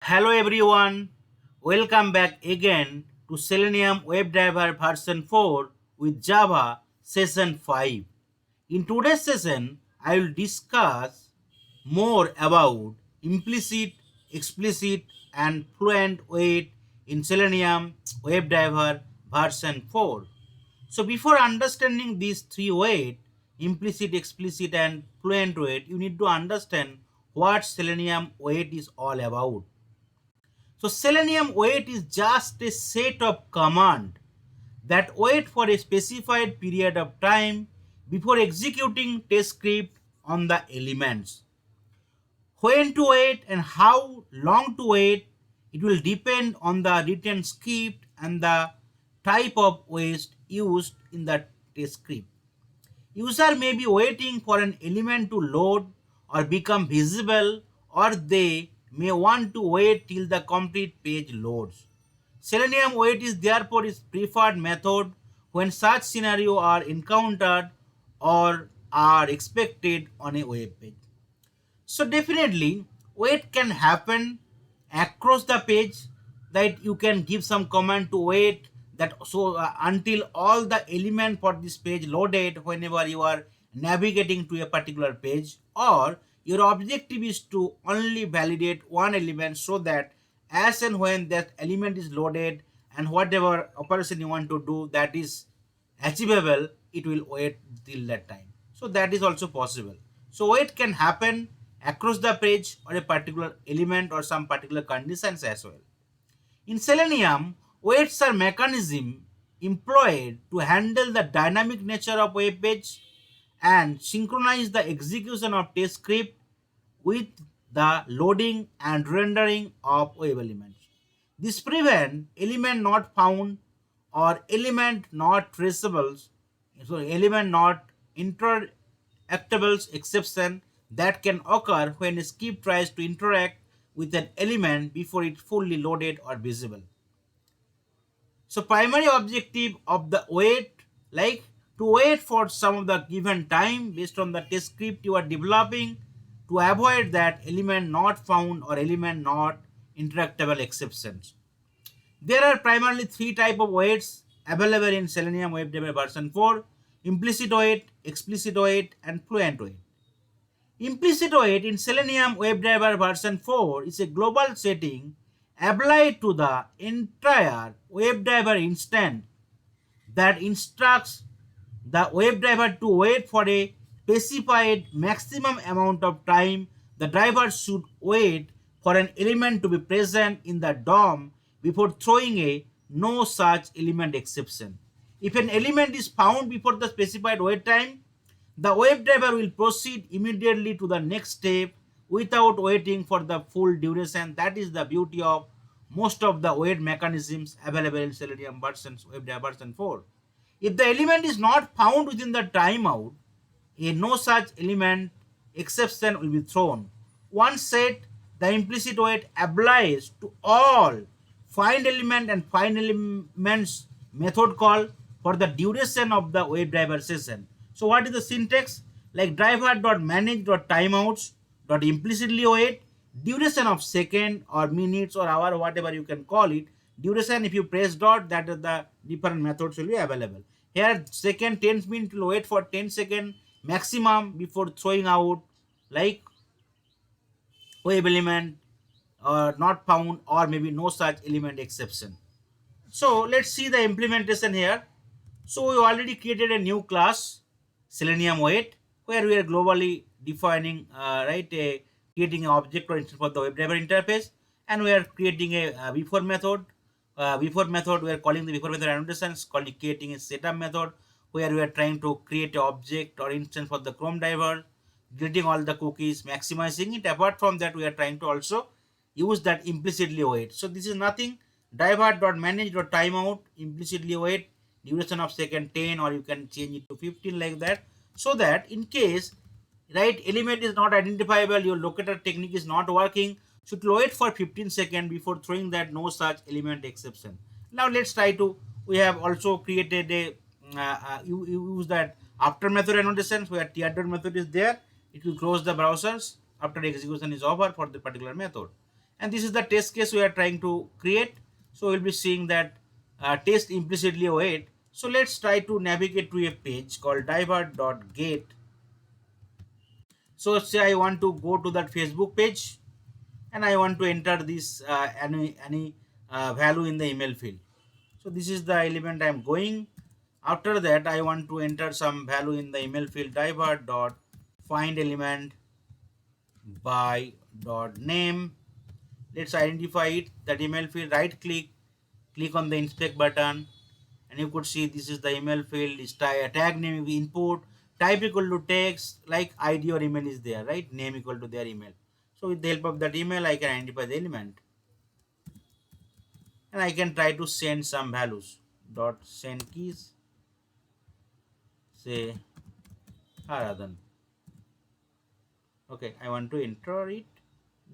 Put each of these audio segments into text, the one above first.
Hello everyone, welcome back again to Selenium WebDriver version 4 with Java session 5. In today's session, I will discuss more about implicit, explicit and fluent weight in Selenium WebDriver version 4. So before understanding these three weight, implicit, explicit and fluent weight, you need to understand what Selenium weight is all about. So Selenium wait is just a set of command that wait for a specified period of time before executing test script on the elements. When to wait and how long to wait, it will depend on the written script and the type of wait used in the test script. User may be waiting for an element to load or become visible, or they may want to wait till the complete page loads. Selenium wait is therefore its preferred method when such scenarios are encountered or are expected on a web page. So definitely wait can happen across the page, that you can give some command to wait that until all the element for this page loaded whenever you are navigating to a particular page, or your objective is to only validate one element so that as and when that element is loaded and whatever operation you want to do that is achievable, it will wait till that time. So that is also possible. So wait can happen across the page or a particular element or some particular conditions as well. In Selenium, waits are mechanism employed to handle the dynamic nature of web page and synchronize the execution of test script with the loading and rendering of web elements. This prevents element not found or element not traceables, so element not interactables exception that can occur when a script tries to interact with an element before it fully loaded or visible. So primary objective of the wait, like to wait for some of the given time based on the test script you are developing to avoid that element not found or element not interactable exceptions. There are primarily three types of waits available in Selenium WebDriver version 4: implicit wait, explicit wait, and fluent wait. Implicit wait in Selenium WebDriver version 4 is a global setting applied to the entire WebDriver instance that instructs the WebDriver to wait for a specified maximum amount of time. The driver should wait for an element to be present in the DOM before throwing a no such element exception. If an element is found before the specified wait time, the WebDriver will proceed immediately to the next step without waiting for the full duration. That is the beauty of most of the wait mechanisms available in Selenium versions, WebDriver version 4. If the element is not found within the timeout, a no such element exception will be thrown. Once set, the implicit wait applies to all find element and find elements method call for the duration of the WebDriver session. So what is the syntax? Like driver.manage.timeouts dot implicitly wait duration of second or minutes or hour, whatever you can call it. Duration, if you press dot, that is the different methods will be available. Here second 10 minutes will wait for 10 second maximum before throwing out like web element or not found or maybe no such element exception. So let's see the implementation here. So we already created a new class Selenium wait where we are globally defining creating an object or instance for the WebDriver interface, and we are creating a before method. Before method we are calling the before method annotations, calling creating a setup method where we are trying to create an object or instance for the Chrome driver, deleting all the cookies, maximizing it. Apart from that, we are trying to also use that implicitly wait. So this is nothing. Driver.manage.timeout implicitly wait duration of second 10, or you can change it to 15 like that, so that in case right element is not identifiable, your locator technique is not working, should wait for 15 seconds before throwing that no such element exception. Now let's try to, we have also created a you use that after method annotations where teardot method is there, it will close the browsers after the execution is over for the particular method. And this is the test case we are trying to create. So we'll be seeing that test implicitly await. So let's try to navigate to a page called diver.get. So say I want to go to that Facebook page and I want to enter this any value in the email field. So this is the element I am going. After that, I want to enter some value in the email field diver dot find element by dot name. Let's identify it. That email field, right click on the inspect button, and you could see this is the email field. Is tag name input, type equal to text, like ID or email is there, right? Name equal to their email. So with the help of that email, I can identify the element, and I can try to send some values. Dot send keys, say Haradhan. Okay, I want to enter it,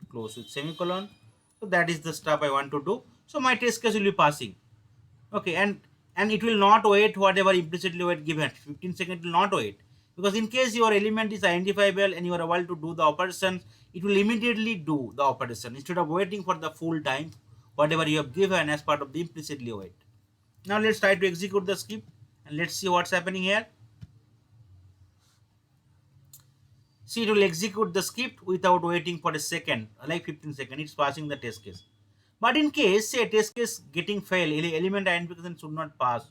close with semicolon. So that is the stuff I want to do. So my test case will be passing. Okay, and it will not wait whatever implicitly wait given. 15 seconds will not wait, because in case your element is identifiable and you are able to do the operations, it will immediately do the operation instead of waiting for the full time whatever you have given as part of the implicitly wait. Now let's try to execute the script and let's see what's happening here. See, it will execute the script without waiting for a second, like 15 seconds. It's passing the test case. But in case, say, test case getting fail, element identification should not pass,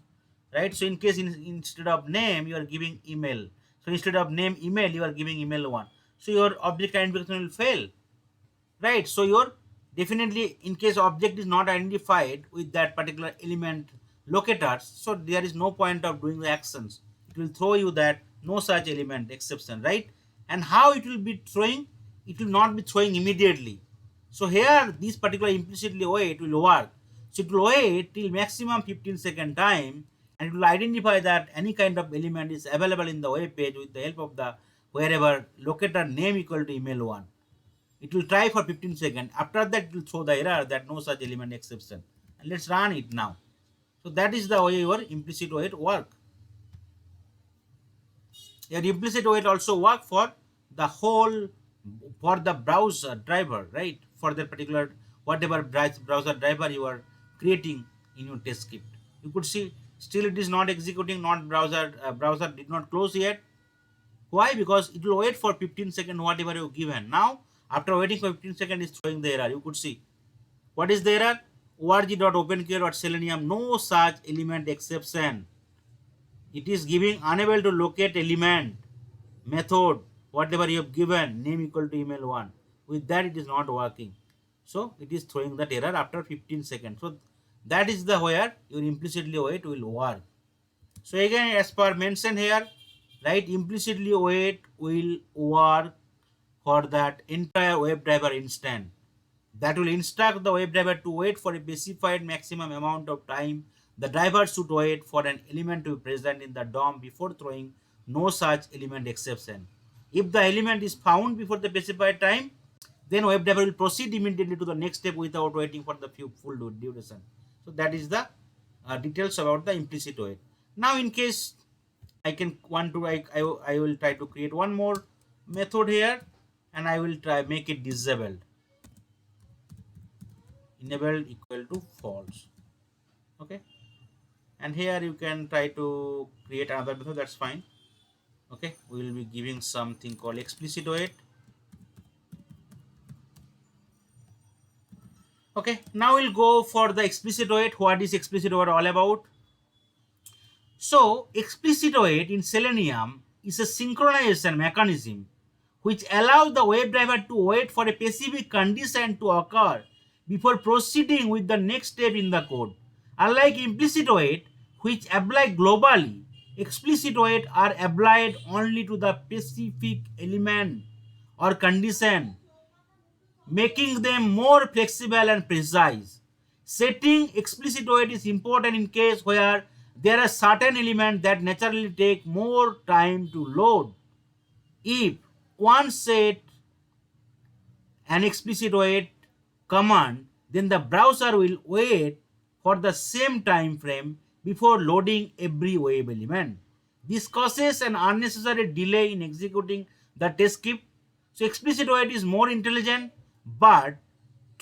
right? So in case instead of name, you are giving email. So instead of name email, you are giving email one. So your object identification will fail, right? So your definitely in case object is not identified with that particular element locators, so there is no point of doing the actions. It will throw you that no such element exception, right? And how it will be throwing? It will not be throwing immediately. So here this particular implicitly wait will work. So it will wait till maximum 15-second time, and it will identify that any kind of element is available in the web page with the help of the wherever locator name equal to email one. It will try for 15 seconds. After that, it will throw the error that no such element exception. And let's run it now. So that is the way your implicit wait work. Your implicit wait also work for the whole, for the browser driver, right? For the particular whatever browser driver you are creating in your test script. You could see still it is not executing, not browser did not close yet. Why? Because it will wait for 15 seconds whatever you given. Now after waiting for 15 seconds, it's throwing the error. You could see what is the error? org.openqr.selenium, no such element exception. It is giving unable to locate element method whatever you have given name equal to email one. With that it is not working. So it is throwing that error after 15 seconds. So that is the where your implicitly wait will work. So again, as per mentioned here, right, implicitly wait will work for that entire WebDriver instance. That will instruct the WebDriver to wait for a specified maximum amount of time. The driver should wait for an element to be present in the DOM before throwing no such element exception. If the element is found before the specified time, then WebDriver will proceed immediately to the next step without waiting for the full duration. So that is the details about the implicit wait. Now in case I can want to I will try to create one more method here, and I will try make it disabled. Enabled equal to false. Okay, and here you can try to create another method, that's fine. Okay, we will be giving something called explicit wait. Okay, now we'll go for the explicit wait. What is explicit wait all about? So explicit wait in Selenium is a synchronization mechanism which allows the WebDriver to wait for a specific condition to occur before proceeding with the next step in the code. Unlike implicit wait, which apply globally, explicit wait are applied only to the specific element or condition, making them more flexible and precise. Setting explicit wait is important in case where there are certain elements that naturally take more time to load. If one set an explicit wait command, then the browser will wait for the same time frame before loading every web element. This causes an unnecessary delay in executing the test script. So explicit wait is more intelligent but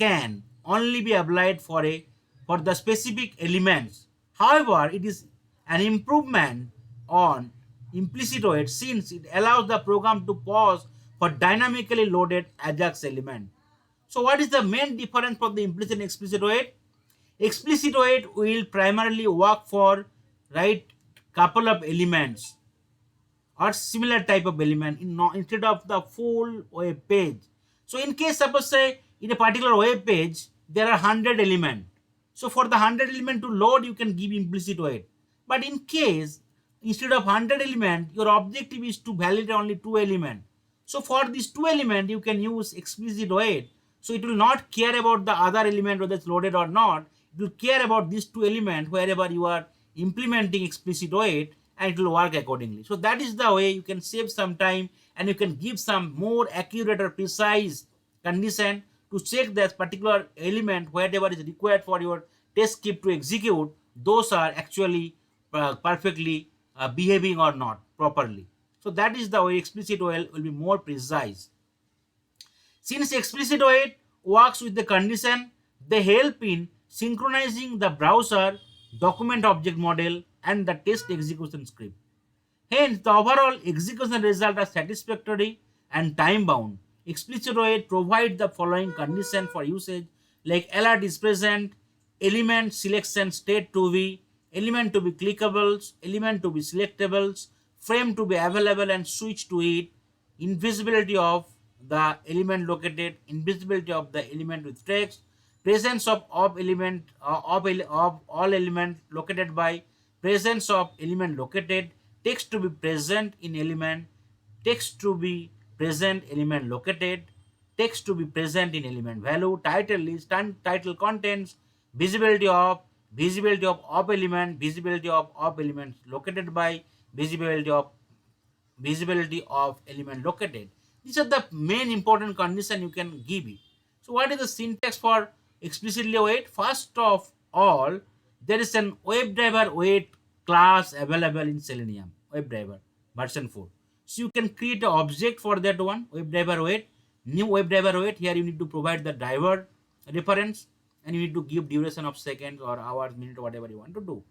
can only be applied for the specific elements. However, it is an improvement on implicit wait since it allows the program to pause for dynamically loaded Ajax element. So what is the main difference for the implicit and explicit wait? Explicit wait will primarily work for right couple of elements or similar type of element instead of the full web page. So in case suppose say in a particular web page there are 100 element. So for the 100 element to load you can give implicit wait. But in case instead of 100 element your objective is to validate only 2 element. So for these 2 element you can use explicit wait. So it will not care about the other element whether it's loaded or not. It will care about these 2 element wherever you are implementing explicit wait, and it will work accordingly. So that is the way you can save some time and you can give some more accurate or precise condition to check that particular element whatever is required for your test script to execute, those are actually perfectly behaving or not properly. So that is the way explicit will be more precise. Since explicit wait works with the condition, they help in synchronizing the browser, document object model, and the test execution script. Hence, the overall execution results are satisfactory and time bound. Explicit wait provides the following condition for usage like alert is present, element selection state to be, element to be clickables, element to be selectables, frame to be available and switch to it, invisibility of the element located, invisibility of the element with text, presence of element of all element located by, presence of element located, text to be present in element, text to be present element located, text to be present in element value, title list and title contents, visibility of element, visibility of elements located by, visibility of element located. These are the main important condition you can give it. So what is the syntax for explicitly wait? First of all, there is an WebDriver wait class available in Selenium WebDriver version 4. So you can create an object for that one, WebDriver wait, new WebDriver wait. Here you need to provide the driver reference and you need to give duration of seconds or hours, minute, whatever you want to do.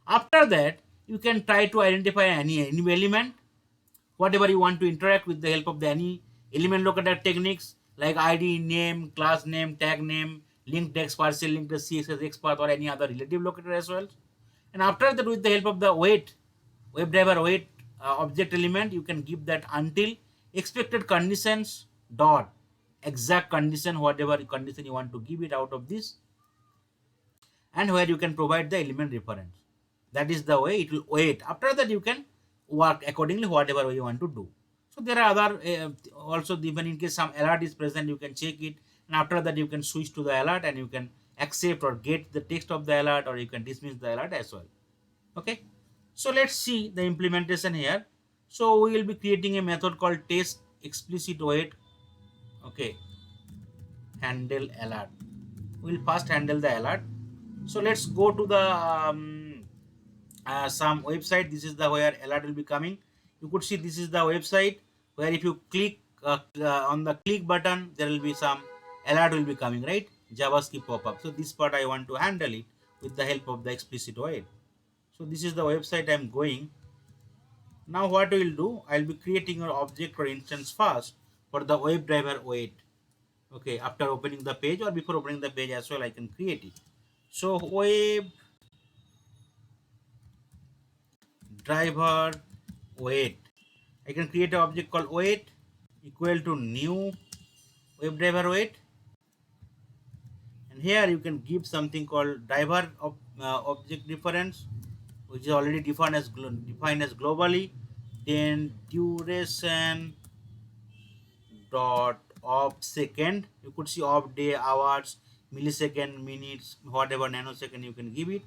After that, you can try to identify any element whatever you want to interact with the help of the any element locator techniques like id, name, class name, tag name, link text, partial link to css, xpath or any other relative locator as well. And after that, with the help of the wait WebDriver wait object element, you can give that until expected conditions dot exact condition, whatever condition you want to give it out of this, and where you can provide the element reference. That is the way it will wait. After that, you can work accordingly whatever way you want to do. So there are other also, even in case some alert is present, you can check it, and after that you can switch to the alert and you can accept or get the text of the alert, or you can dismiss the alert as well. Okay, so let's see the implementation here. So we will be creating a method called test explicit wait. Okay, handle alert. We'll first handle the alert. So let's go to the some website. This is the where alert will be coming. You could see this is the website where if you click on the click button, there will be some alert will be coming, right? JavaScript pop-up. So this part I want to handle it with the help of the explicit wait. So this is the website I'm going. Now what we will do, I'll be creating an object or instance first for the WebDriver wait. Okay, after opening the page or before opening the page as well, I can create it. So WebDriver wait. I can create an object called wait equal to new WebDriver wait, and here you can give something called driver of object reference, which is already defined as globally. Then duration dot of second, you could see of day, hours, millisecond, minutes, whatever nanosecond you can give it.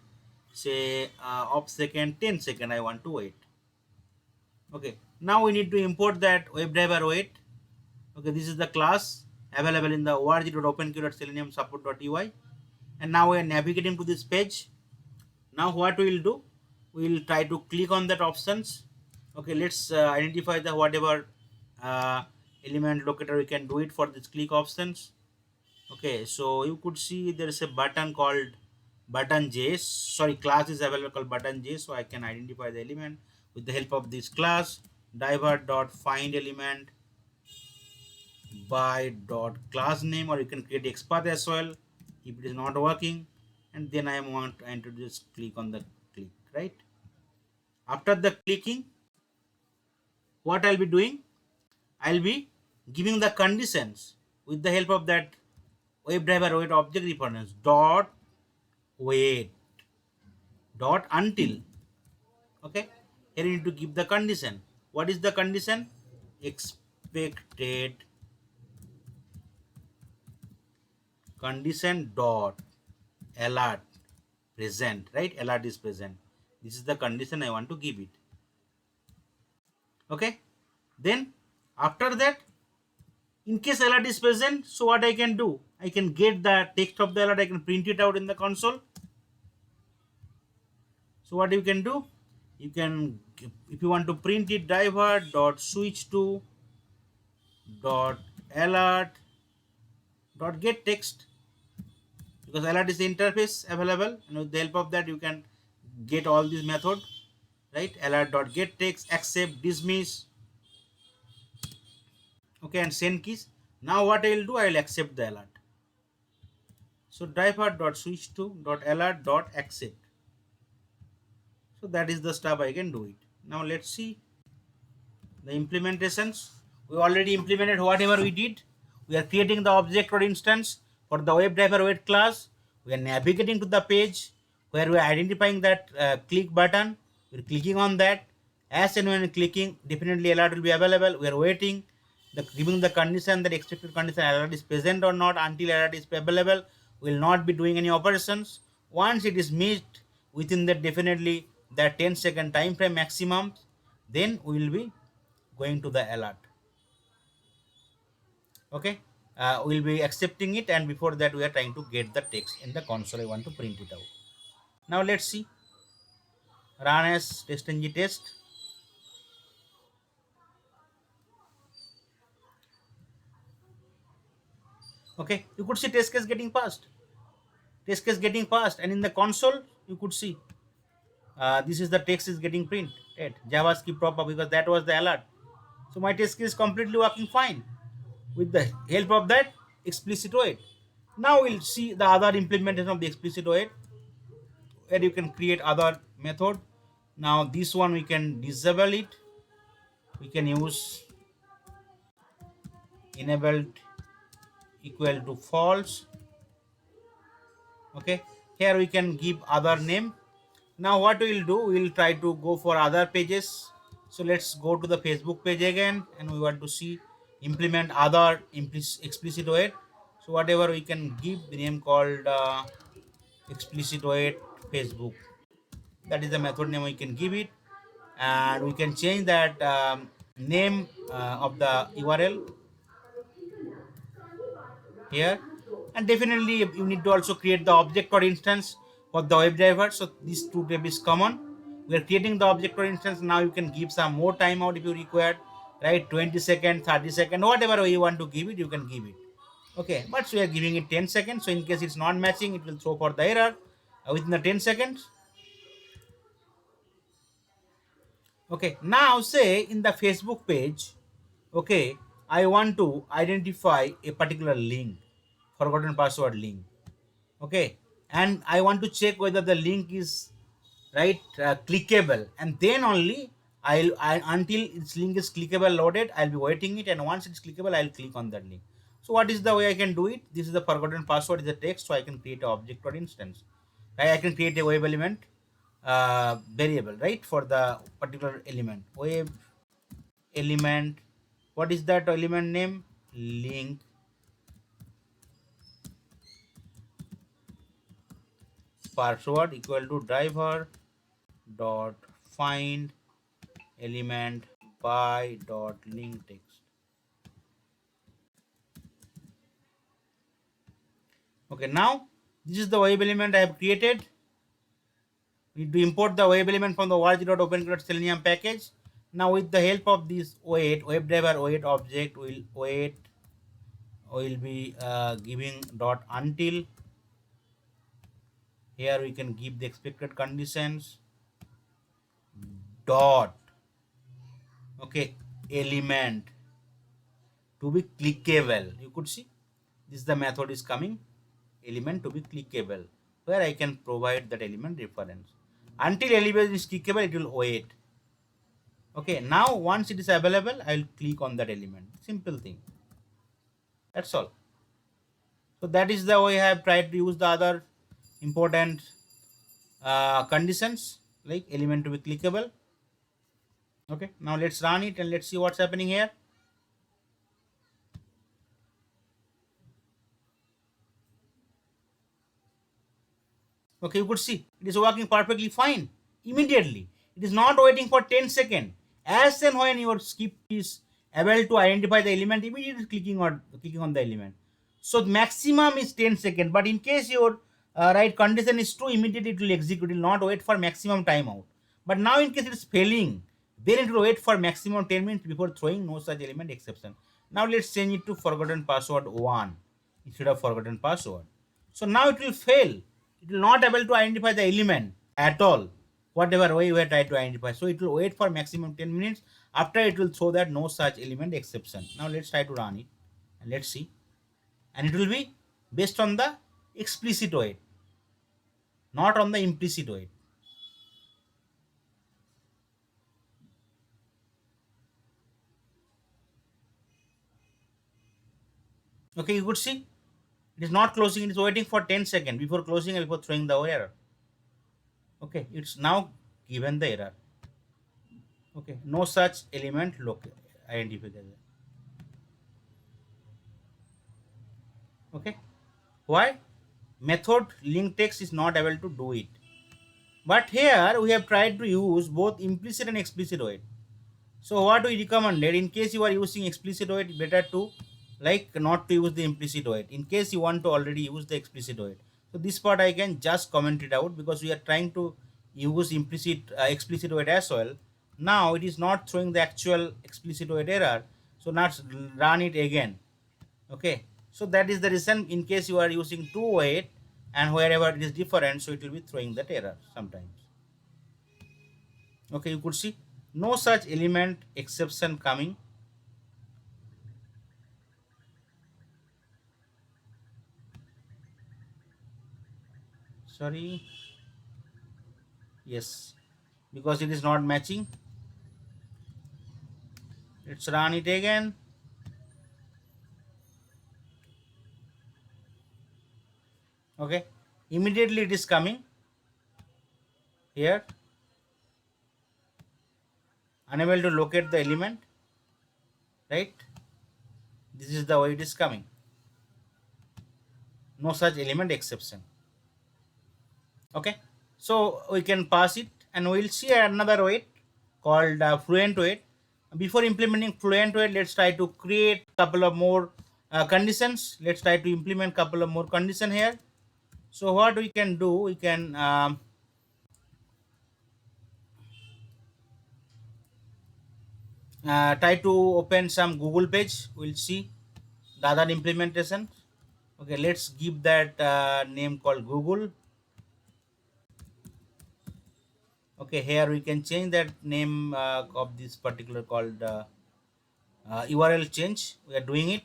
Say of second 10 second I want to wait. Okay, now we need to import that WebDriver wait. Okay, this is the class available in the org.openq.selenium support.ui, and now we are navigating to this page. Now what we will do, we will try to click on that options. Okay, let's identify the whatever element locator we can do it for this click options. Okay, so you could see there is a button called button j. Sorry, class is available called button j, so I can identify the element with the help of this class. Diver dot find element by dot class name, or you can create XPath as well if it is not working. And then I want to just click on the click, right? After the clicking, what I'll be doing, I'll be giving the conditions with the help of that WebDriver wait object reference dot wait dot until. Okay, here you need to give the condition. What is the condition? Expected condition dot alert present, right? Alert is present. This is the condition I want to give it. Okay, then after that, in case alert is present, so what I can do, I can get the text of the alert, I can print it out in the console. So what you can do, you can, if you want to print it, driver dot switch to dot alert dot get text, because alert is the interface available, and with the help of that you can get all these method, right? Alert dot get text, accept, dismiss, okay, and send keys. Now what I will do, I will accept the alert. So driver dot switch to dot alert dot accept. So that is the stuff I can do it. Now let's see the implementations. We already implemented whatever we did. We are creating the object or instance for the WebDriver wait class. We are navigating to the page where we are identifying that click button. We are clicking on that. As and when clicking, definitely alert will be available. We are waiting, giving the condition that expected condition alert is present or not. Until alert is available, we will not be doing any operations. Once it is missed within that, definitely that 10-second time frame maximum, then we will be going to the alert. Okay, we'll be accepting it, and before that we are trying to get the text in the console. I want to print it out. Now let's see, run as testng test. Okay, you could see test case getting passed, and in the console you could see this is the text is getting printed, javascript pop up, because that was the alert. So my test case is completely working fine with the help of that explicit wait. Now we'll see the other implementation of the explicit wait, where you can create other method. Now this one we can disable it. We can use enabled equal to false. Okay, here we can give other name. Now what we will do, we will try to go for other pages. So let's go to the Facebook page again, and we want to see implement other explicit wait. So whatever we can give the name called explicit wait Facebook. That is the method name we can give it, and we can change that name of the URL here. And definitely you need to also create the object or instance for the WebDriver. So these two tab is common. We are creating the object or instance. Now you can give some more timeout if you require, right? 20 seconds, 30 seconds, whatever way you want to give it, you can give it. Okay, but we are giving it 10 seconds. So in case it's not matching, it will throw for the error within the 10 seconds. Okay, now say in the Facebook page, okay, I want to identify a particular link, forgotten password link. Okay, and I want to check whether the link is right clickable, and then only until its link is clickable loaded, I'll be waiting it, and once it's clickable, I'll click on that link. So what is the way I can do it? This is the forgotten password is the text, so I can create an object or instance, right? I can create a web element variable, right, for the particular element. Web element, what is that element name? Link password equal to driver dot find element by dot link text. Okay, now this is the web element I have created. We need to import the web element from the org.openclass.selenium package. Now with the help of this wait WebDriver wait object, will wait will be giving dot until. Here we can give the expected conditions dot, okay, element to be clickable. You could see this, the method is coming, element to be clickable, where I can provide that element reference. Until element is clickable, it will wait. Okay, now once it is available, I will click on that element. Simple thing. That's all. So that is the way I have tried to use the other important conditions like element to be clickable. Okay, now let's run it and let's see what's happening here. Okay, you could see it is working perfectly fine immediately. It is not waiting for 10 seconds. As and when your skip is able to identify the element, immediately clicking on the element. So maximum is 10 seconds, but in case your right condition is true, immediately it will execute. It will not wait for maximum timeout. But now in case it is failing, then it will wait for maximum 10 minutes before throwing no such element exception. Now let's change it to forgotten password 1 instead of forgotten password. So now it will fail. It will not able to identify the element at all, whatever way we are trying to identify. So it will wait for maximum 10 minutes. After it will show that no such element exception. Now let's try to run it and let's see. And it will be based on the explicit weight, not on the implicit weight. Okay, you could see it is not closing, it is waiting for 10 seconds before closing and before throwing the error. Okay, it's now given the error. Okay, no such element identified. Okay, why? Method link text is not able to do it. But here we have tried to use both implicit and explicit weight. So what we recommended, in case you are using explicit weight, better to like not to use the implicit weight. In case you want to already use the explicit weight. So this part I can just comment it out because we are trying to use explicit weight as well. Now it is not showing the actual explicit weight error. So now run it again. Okay, so that is the reason. In case you are using two weight and wherever it is different, so it will be throwing that error sometimes. Okay, you could see no such element exception coming. Sorry, yes, because it is not matching. Let's run it again. Okay, immediately it is coming here, unable to locate the element, right? This is the way it is coming. No such element exception. Okay, so we can pass it and we'll see another weight called fluent weight. Before implementing fluent weight, let's try to create couple of more conditions. Let's try to implement couple of more condition here. So what we can do, we can try to open some Google page. We'll see the other implementation. Okay, let's give that name called Google. Okay, here we can change that name of this particular called URL change. We are doing it.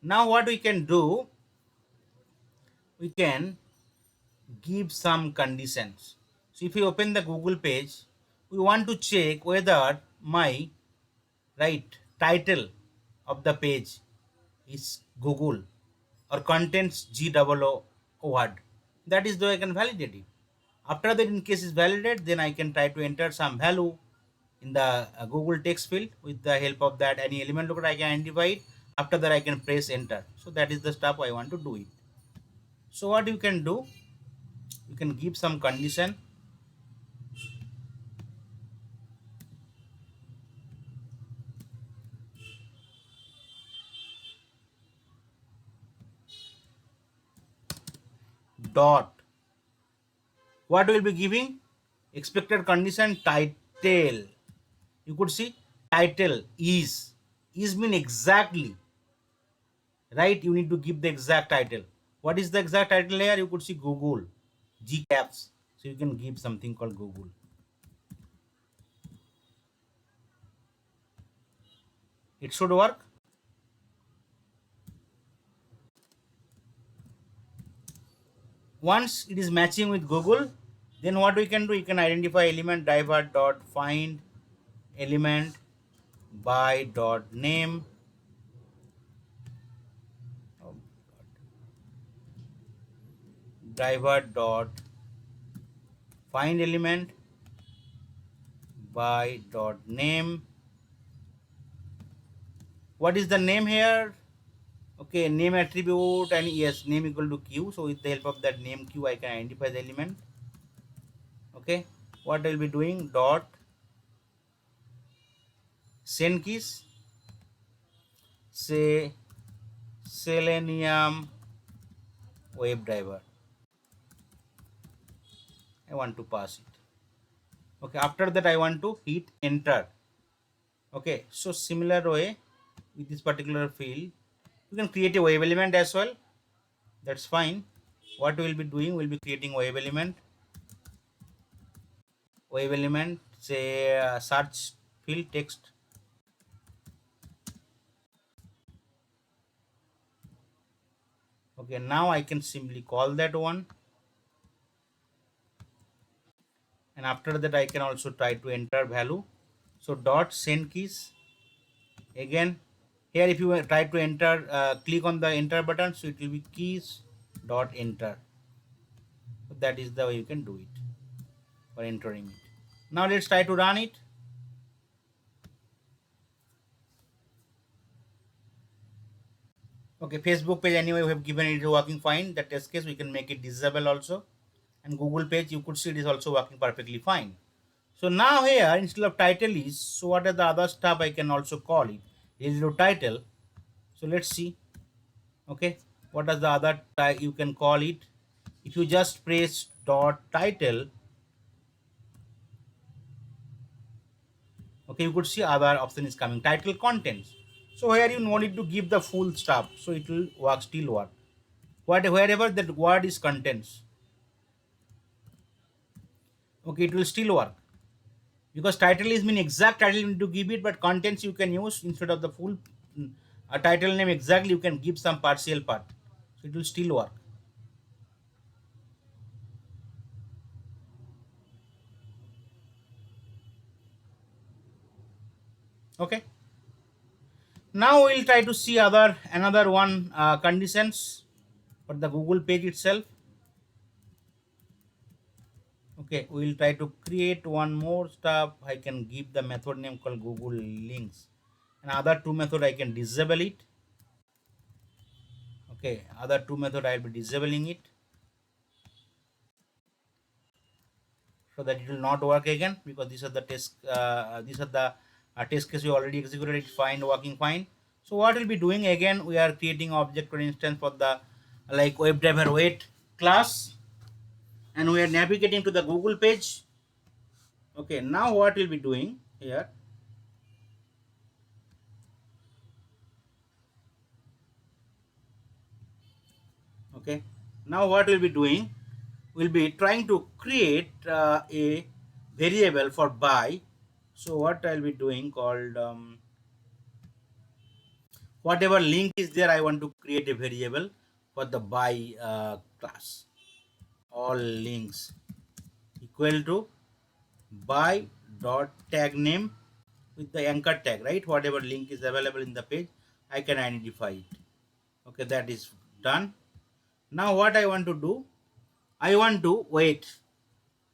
Now what we can do, we can give some conditions. So if we open the Google page, we want to check whether my right title of the page is Google or contains GOO word. That is the way I can validate it. After that, in case is validated, then I can try to enter some value in the Google text field. With the help of that any element lookup I can identify it. After that I can press enter. So that is the step I want to do it. So what you can do, you can give some condition. Dot, what will be giving? Expected condition title. You could see title is mean exactly, right? You need to give the exact title. What is the exact title here? You could see Google, G caps. So you can give something called Google. It should work. Once it is matching with Google, then what we can do, you can identify element driver dot find element by dot name, driver dot find element by dot name. What is the name here? Okay, name attribute, and yes, name equal to q. So with the help of that name q, I can identify the element. Okay, what I'll be doing, dot send keys, say Selenium WebDriver. I want to pass it. Okay, after that I want to hit enter. Okay, so similar way with this particular field, you can create a web element as well. That's fine. What we'll be doing, we'll be creating web element, say search field text. Okay, now I can simply call that one, and after that I can also try to enter value. So dot send keys. Again, here if you try to enter, click on the enter button, so it will be keys dot enter. So that is the way you can do it for entering it. Now let's try to run it. Okay, Facebook page anyway we have given it working fine. The test case we can make it disable also, and Google page you could see it is also working perfectly fine. So now here instead of title is, so what are the other stuff I can also call it? Is your title. So let's see. Okay, what are the other you can call it? If you just press dot title, okay, you could see other option is coming, title contents. So here you no need to give the full stuff, so it will work, still work. Wherever that word is contents, okay, it will still work, because title is mean exact title you need to give it, but contents you can use instead of the full title name exactly, you can give some partial part, so it will still work. Okay, now we'll try to see another one conditions for the Google page itself. Okay, we'll try to create one more stuff. I can give the method name called Google links, and other two method I can disable it. Okay, other two method I'll be disabling it, so that it will not work again, because these are the test case we already executed. It's fine, working fine. So what we'll be doing, again we are creating object for instance for the like WebDriver wait class, and we are navigating to the Google page. Okay, now what we'll be doing here, okay, now what we'll be doing, we'll be trying to create a variable for buy. So what I'll be doing called whatever link is there, I want to create a variable for the buy class. All links equal to buy dot tag name with the anchor tag, right? Whatever link is available in the page, I can identify it. Okay, that is done. Now what I want to do, I want to wait.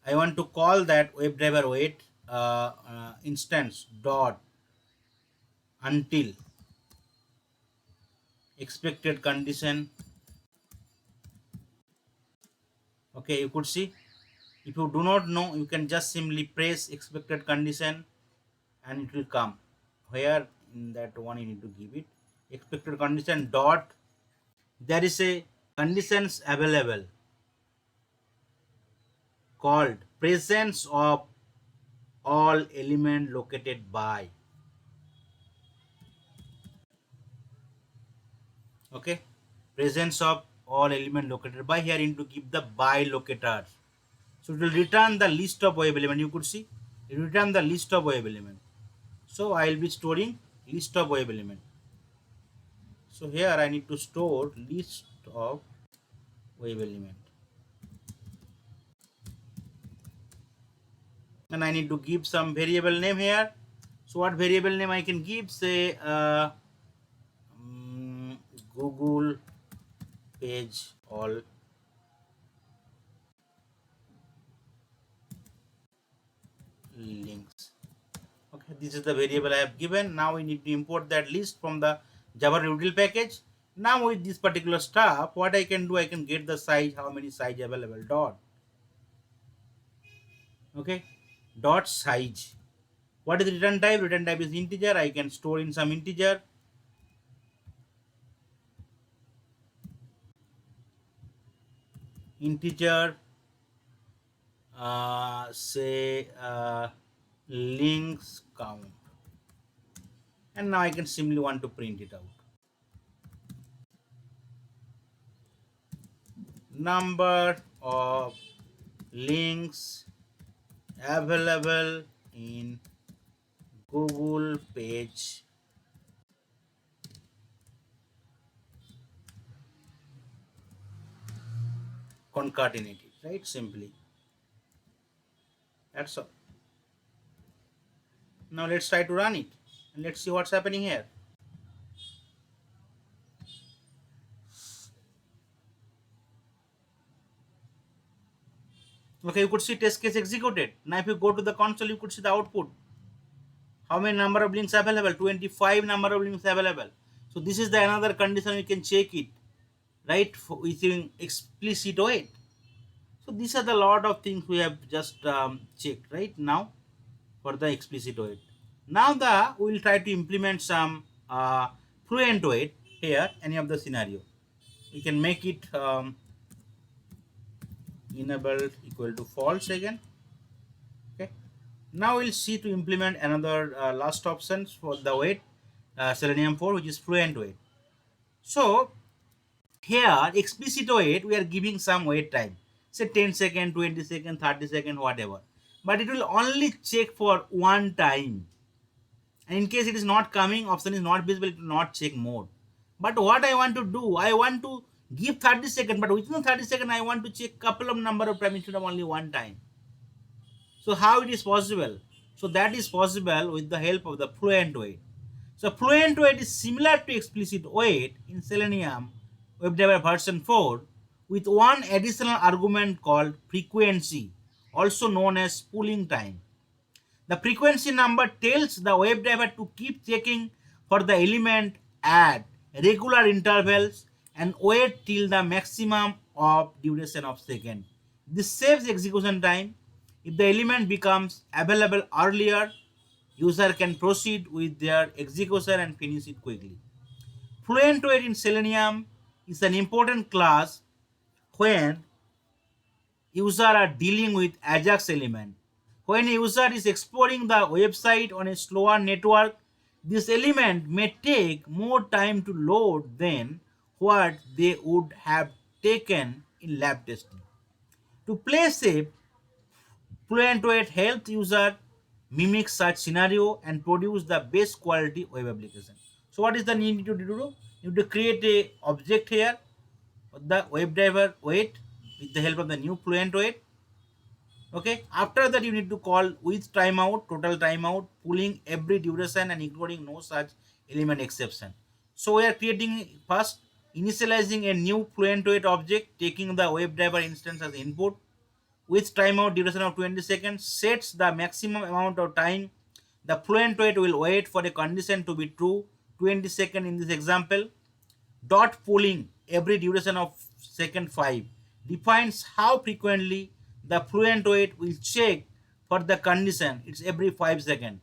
I want to call that WebDriver wait instance dot until expected condition. Okay, you could see, if you do not know, you can just simply press expected condition and it will come. Where in that one you need to give it expected condition dot, there is a conditions available called presence of all element located by. Okay, presence of all element located by. Here into give the by locator. So it will return the list of web element. You could see it will return the list of web element. So I will be storing list of web element. So here I need to store list of web element, and I need to give some variable name here. So what variable name I can give? Say Google page all links. Okay, this is the variable I have given. Now we need to import that list from the Java util package. Now with this particular stuff, what I can do, I can get the size, how many size available, dot. Okay, dot size. What is return type? Return type is integer. I can store in some integer. Integer, say links count. And now I can simply want to print it out. Number of links available in Google page concatenated, right? Simply. That's all. Now let's try to run it and let's see what's happening here. Okay, you could see test case executed. Now if you go to the console, you could see the output. How many number of links available? 25 number of links available. So this is the another condition we can check it, right? For using explicit wait. So these are the lot of things we have just checked right now for the explicit wait. Now we will try to implement some fluent wait here. Any of the scenario, we can make it enabled equal to false again. Okay. Now we'll see to implement another last options for the wait Selenium 4, which is fluent wait. So here explicit wait, we are giving some wait time, say 10 second, 20 second, 30 second, whatever, but it will only check for one time, and in case it is not coming, option is not visible, it will not check more. But what I want to do, I want to give 30 second, but within the 30 second I want to check couple of number of time instead of only one time. So how it is possible? So that is possible with the help of the fluent wait. So fluent wait is similar to explicit wait in Selenium WebDriver version 4 with one additional argument called frequency, also known as pooling time. The frequency number tells the WebDriver to keep checking for the element at regular intervals and wait till the maximum of duration of second. This saves execution time. If the element becomes available earlier, user can proceed with their execution and finish it quickly. Fluent wait in Selenium is an important class when user are dealing with Ajax element. When a user is exploring the website on a slower network, this element may take more time to load than what they would have taken in lab testing. To play safe, Fluent Wait helps user mimic such scenario and produce the best quality web application. So what is the need to do? You need to create a object here, the WebDriver wait with the help of the new Fluent Wait. Okay, after that you need to call with timeout, total timeout, pulling every duration and ignoring no such element exception. So we are creating first initializing a new fluent wait object, taking the WebDriver instance as input with timeout duration of 20 seconds, sets the maximum amount of time the fluent wait will wait for a condition to be true, 20 seconds in this example. Dot pooling every duration of second 5 defines how frequently the fluent wait will check for the condition. It's every 5 seconds.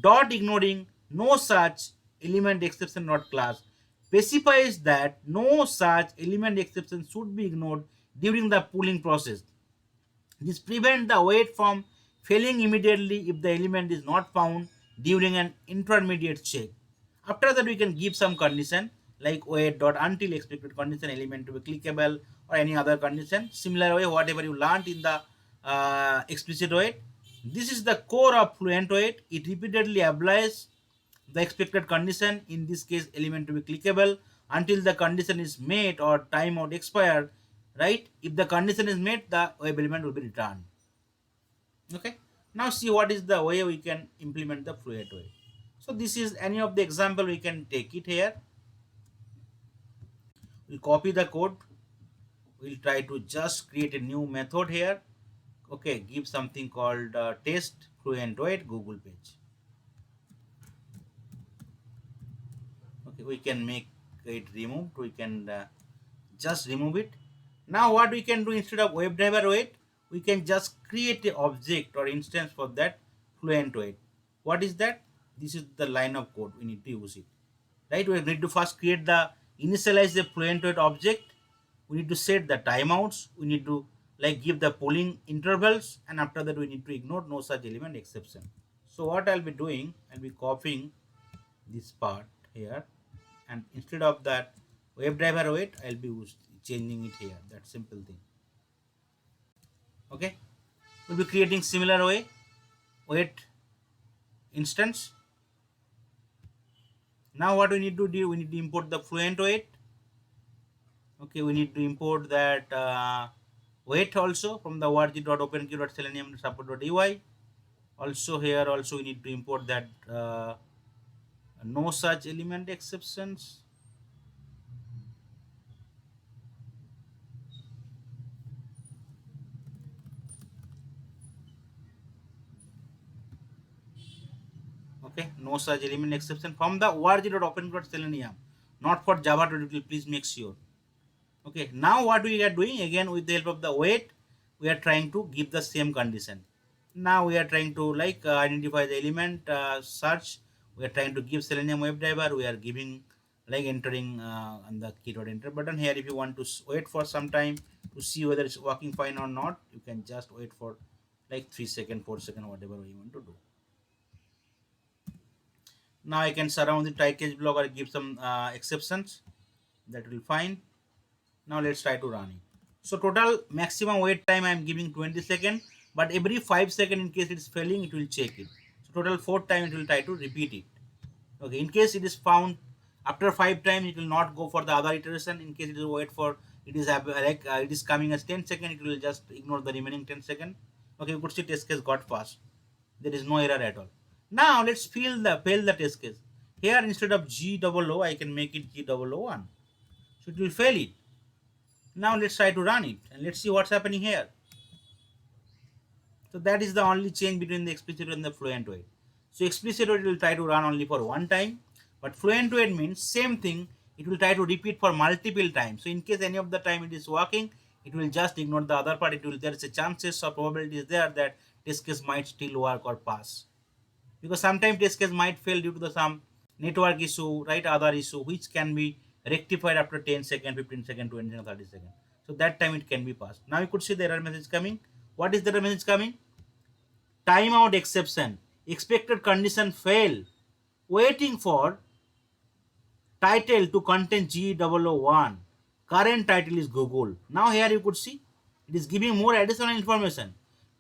Dot ignoring no such element exception dot class specifies that no such element exception should be ignored during the pooling process. This prevents the wait from failing immediately if the element is not found during an intermediate check. After that, we can give some condition like wait dot until expected condition element to be clickable or any other condition. Similar way, whatever you learned in the explicit wait, this is the core of fluent wait. It repeatedly applies the expected condition, in this case element to be clickable, until the condition is met or timeout expired, right? If the condition is met, the web element will be returned. Okay, now see what is the way we can implement the fluent way. So this is any of the example, we can take it here. We'll copy the code. We'll try to just create a new method here. Okay, give something called test fluent wait Google page. Okay, we can make it removed. We can just remove it. Now what we can do, instead of WebDriver wait, we can just create an object or instance for that fluent wait. What is that? This is the line of code we need to use it. Right? We need to first create the initialize the fluent wait object. We need to set the timeouts. We need to like give the polling intervals, and after that we need to ignore no such element exception. So what I'll be doing, I'll be copying this part here, and instead of that WebDriver wait, I'll be changing it here. That simple thing. Okay, we'll be creating similar way wait instance. Now what we need to do, we need to import the fluent wait. Okay, we need to import that wait also from the org.openq.selenium.support.ui. Also here also we need to import that no such element exceptions. Okay, no such element exception from the org.openq.selenium, not for Java tutorial, please make sure. Okay, now what we are doing, again with the help of the wait, we are trying to give the same condition. Now we are trying to like identify the element search. We are trying to give Selenium WebDriver. We are giving like entering on the keyboard enter button here. If you want to wait for some time to see whether it's working fine or not, you can just wait for like 3 seconds, 4 seconds, whatever you want to do. Now I can surround the try catch block or give some exceptions. That will fine. Now let's try to run it. So total maximum wait time I am giving 20 seconds, but every 5 seconds in case it is failing, it will check it. So total 4 times it will try to repeat it. Okay, in case it is found after 5 times, it will not go for the other iteration. In case it will wait for it is like it is coming as 10 seconds, it will just ignore the remaining 10 seconds. Okay, you could see test case got passed. There is no error at all. Now let's fail the test case. Here instead of G00, I can make it G001. So it will fail it. Now let's try to run it and let's see what's happening here. So that is the only change between the explicit and the fluent wait. So explicit wait will try to run only for one time, but fluent wait means same thing. It will try to repeat for multiple times. So in case any of the time it is working, it will just ignore the other part. There is a chances or probability is there that test case might still work or pass. Because sometimes test case might fail due to the some network issue, right? Other issue which can be rectified after 10 seconds, 15 seconds, 20 seconds, 30 seconds. So that time it can be passed. Now you could see the error message coming. What is the error message coming? Timeout exception. Expected condition fail. Waiting for title to contain G001. Current title is Google. Now here you could see it is giving more additional information.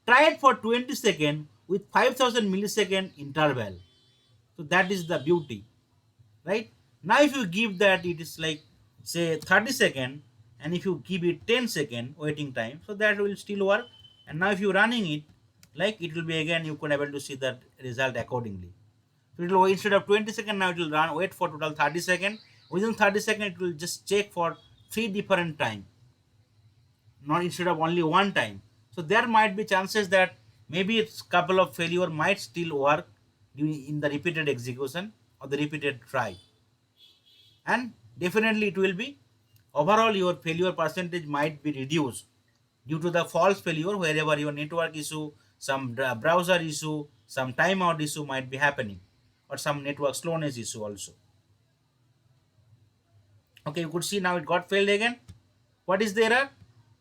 Try it for 20 seconds with 5000 millisecond interval. So that is the beauty, right? Now if you give that, it is like say 30 seconds, and if you give it 10 second waiting time, so that will still work. And now if you running it, like it will be again, you could able to see that result accordingly. So it will, instead of 20 seconds, now it will run wait for total 30 seconds. Within 30 seconds, it will just check for 3 different time, not instead of only one time. So there might be chances that maybe it's couple of failure might still work in the repeated execution or the repeated try, and definitely it will be overall your failure percentage might be reduced due to the false failure wherever your network issue, some browser issue, some timeout issue might be happening, or some network slowness issue also. Okay, you could see now it got failed again. What is the error?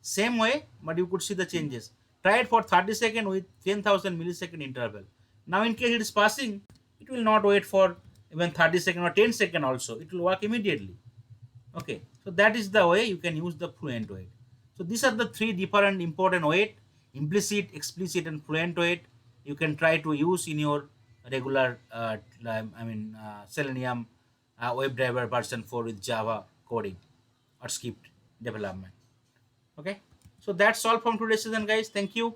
Same way, but you could see the changes. Try it for 30 seconds with 10,000 millisecond interval. Now in case it is passing, it will not wait for even 30 seconds or 10 seconds also. It will work immediately. Okay, so that is the way you can use the fluent weight. So these are the three different important weight: implicit, explicit, and fluent weight. You can try to use in your regular, Selenium WebDriver version 4 with Java coding or script development. Okay, so that's all from today's session, guys. Thank you.